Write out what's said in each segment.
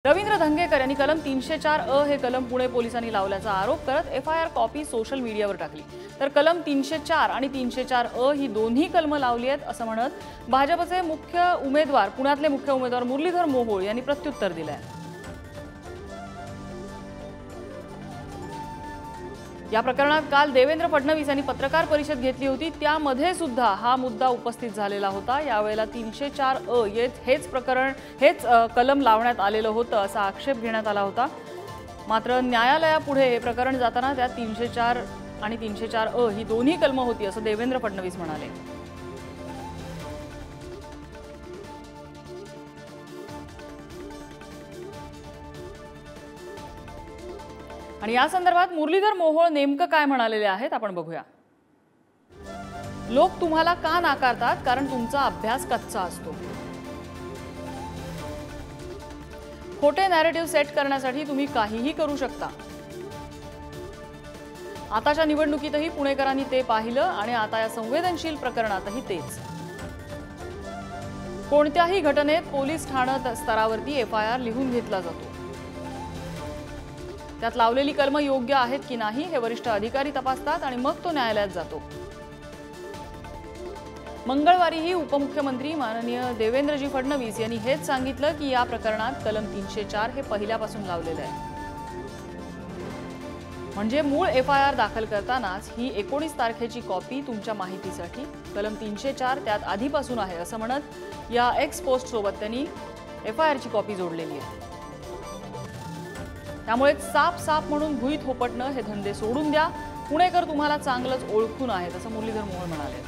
रवींद्र धंगेकर यांनी कलम 304 हे कलम पुणे पोलिसांनी लावल्याचा आरोप करत एफआयआर कॉपी सोशल मीडियावर टाकली। तर कलम 304 आणि 304 ही दोन्ही कलम लावली आहेत असं म्हणत भाजपचे पुण्यातले मुख्य उमेदवार मुरलीधर मोहोळ यांनी प्रत्युत्तर दिले आहे। या प्रकरणात काल देवेंद्र फडणवीस यांनी पत्रकार परिषद घेतली होती, त्यामध्ये सुद्धा हा मुद्दा उपस्थित झालेला होता। यावेळेला 304 हेच कलम लावण्यात आलेलं होतं असा आक्षेप घेण्यात आला होता। मात्र न्यायालयापुढे हे प्रकरण जाताना त्यात 304 आणि 304 ही दोन्ही कलम होती असं देवेंद्र फडणवीस म्हणाले। आणि या संदर्भात मुरलीधर मोहोळ नेमकं काय म्हणालेले आहेत आपण बघूया। लोक तुम्हाला का नाकारतात? कारण तुमचा अभ्यास कच्चा असतो। खोटे नॅरेटिव्ह सेट करण्यासाठी तुम्ही काहीही करू शकता। आताच्या निवडणुकीतही पुणेकरांनी ते पाहिलं आणि आता या संवेदनशील प्रकरणातही तेच। कोणत्याही घटनेत पोलीस ठाणा स्तरावरती एफआयआर लिहून घेतला जातो। त्यात लावलेली कलम योग्य आहेत की नाही हे वरिष्ठ अधिकारी तपासतात आणि मग तो न्यायालयात जातो। मंगळवारीही उपमुख्यमंत्री माननीय देवेंद्रजी फडणवीस यांनी हेच सांगितलं की या प्रकरणात कलम 304 हे पहिल्यापासून लावलेलं आहे। म्हणजे मूळ एफआयआर दाखल करतानाच ही 19 तारखेची कॉपी तुमच्या माहितीसाठी कलम 304 त्यात आधीपासून आहे असं म्हणत या एक्स पोस्ट सोबत त्यांनी एफआयआरची कॉपी जोडलेली आहे। त्यामुळे साप म्हणून भुई थोपटणं हे धंदे सोडून द्या। पुणेकर तुम्हाला चांगलंच ओळखून आहेत असं मुरलीधर मोहोळ म्हणाले।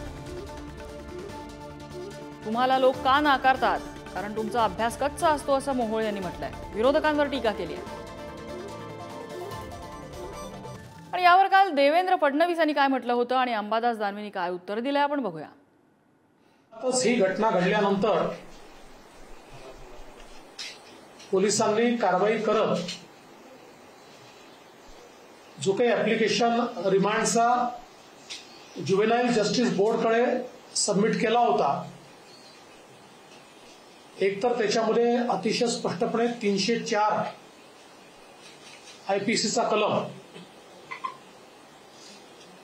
तुम्हाला लोक का नाकारतात? कारण तुमचा अभ्यास कच्चा असतो असं मोहोळ यांनी म्हटलंय। विरोधकांवर टीका केली आहे। आणि यावर काल देवेंद्र फडणवीस यांनी काय म्हटलं होतं आणि अंबादास दानवेंनी काय उत्तर दिलंय आपण बघूया। ही घटना घडल्यानंतर पोलिसांनी कारवाई करत जो काही ऍप्लिकेशन रिमांडचा ज्युव्हेनाइल जस्टिस बोर्डकडे सबमिट केला होता, एकतर त्याच्यामध्ये अतिशय स्पष्टपणे 304 आयपीसीचा कलम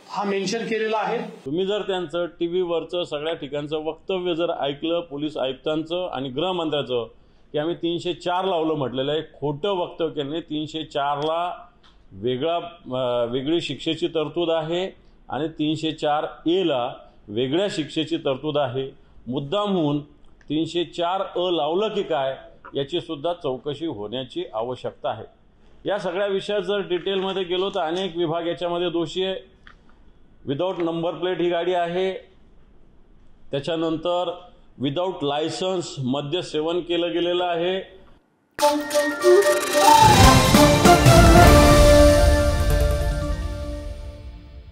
हा मेन्शन केलेला आहे। तुम्ही जर त्यांचं टीव्हीवरचं सगळ्या ठिकाणचं वक्तव्य जर ऐकलं पोलीस आयुक्तांचं आणि गृहमंत्र्याचं की आम्ही 304 लावलं म्हटलेलं आहे, खोटं वक्तव्य केलं। 304 ला वेगळी शिक्षेची तरतूद आहे आणि 304A ला वेगळ्या शिक्षेची तरतूद आहे। मुद्दामहून 304 लावलं की काय याची सुद्धा चौकशी होण्याची आवश्यकता आहे। या सगळ्या विषयात जर डिटेलमध्ये गेलो तर अनेक विभाग याच्यामध्ये दोषी आहे। विदाउट नंबर प्लेट ही गाडी आहे, त्याच्यानंतर विदाउट लायसन्स मद्य सेवन केलं गेलेलं आहे।